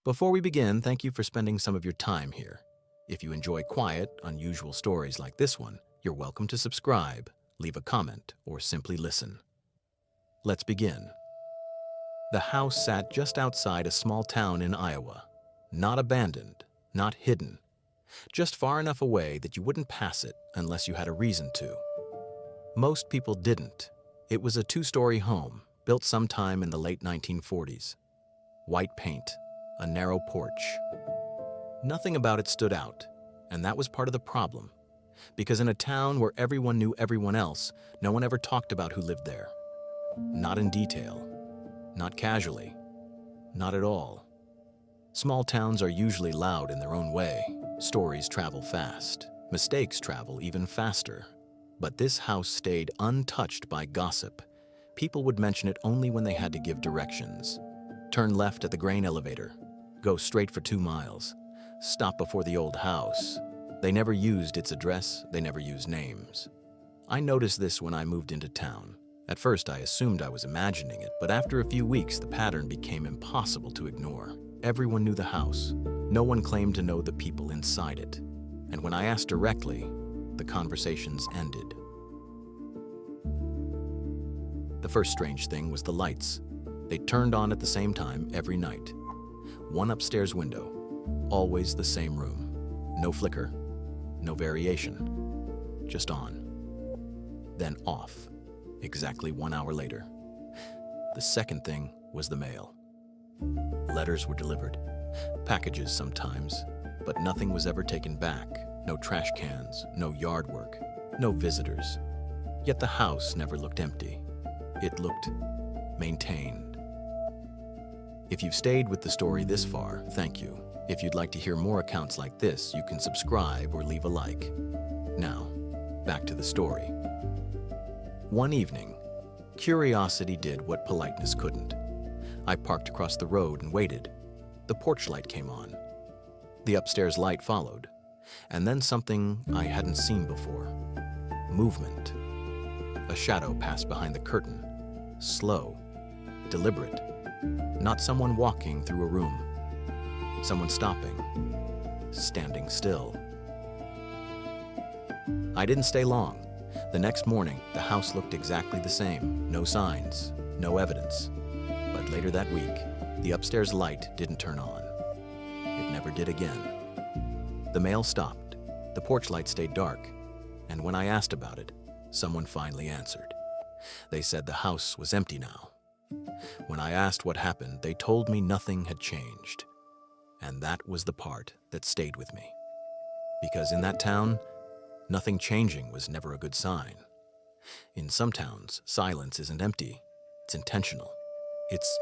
Before we begin, thank you for spending some of your time here. If you enjoy quiet, unusual stories like this one, you're welcome to subscribe, leave a comment, or simply listen. Let's begin. The house sat just outside a small town in Iowa. Not abandoned, not hidden, just far enough away that you wouldn't pass it unless you had a reason to. Most people didn't. It was a two-story home, built sometime in the late 1940s. White paint, a narrow porch. Nothing about it stood out, and that was part of the problem. Because in a town where everyone knew everyone else, no one ever talked about who lived there. Not in detail, not casually, not at all. Small towns are usually loud in their own way. Stories travel fast. Mistakes travel even faster. But this house stayed untouched by gossip. People would mention it only when they had to give directions. Turn left at the grain elevator. Go straight for 2 miles. Stop before the old house. They never used its address, they never used names. I noticed this when I moved into town. At first I assumed I was imagining it, but after a few weeks the pattern became impossible to ignore. Everyone knew the house. No one claimed to know the people inside it. And when I asked directly, the conversations ended. The first strange thing was the lights. They turned on at the same time every night. One upstairs window, always the same room. No flicker, no variation, just on. Then off, exactly 1 hour later. The second thing was the mail. Letters were delivered, packages sometimes, but nothing was ever taken back. No trash cans, no yard work, no visitors. Yet the house never looked empty. It looked maintained. If you've stayed with the story this far, thank you. If you'd like to hear more accounts like this, you can subscribe or leave a like. Now, back to the story. One evening, curiosity did what politeness couldn't. I parked across the road and waited. The porch light came on. The upstairs light followed. And then something I hadn't seen before. Movement. A shadow passed behind the curtain. Slow, deliberate. Not someone walking through a room. Someone stopping, standing still. I didn't stay long. The next morning, the house looked exactly the same. No signs, no evidence. But later that week, the upstairs light didn't turn on. It never did again. The mail stopped, the porch light stayed dark, and when I asked about it, someone finally answered. They said the house was empty now. When I asked what happened, they told me nothing had changed. And that was the part that stayed with me. Because in that town, nothing changing was never a good sign. In some towns, silence isn't empty, it's intentional. It's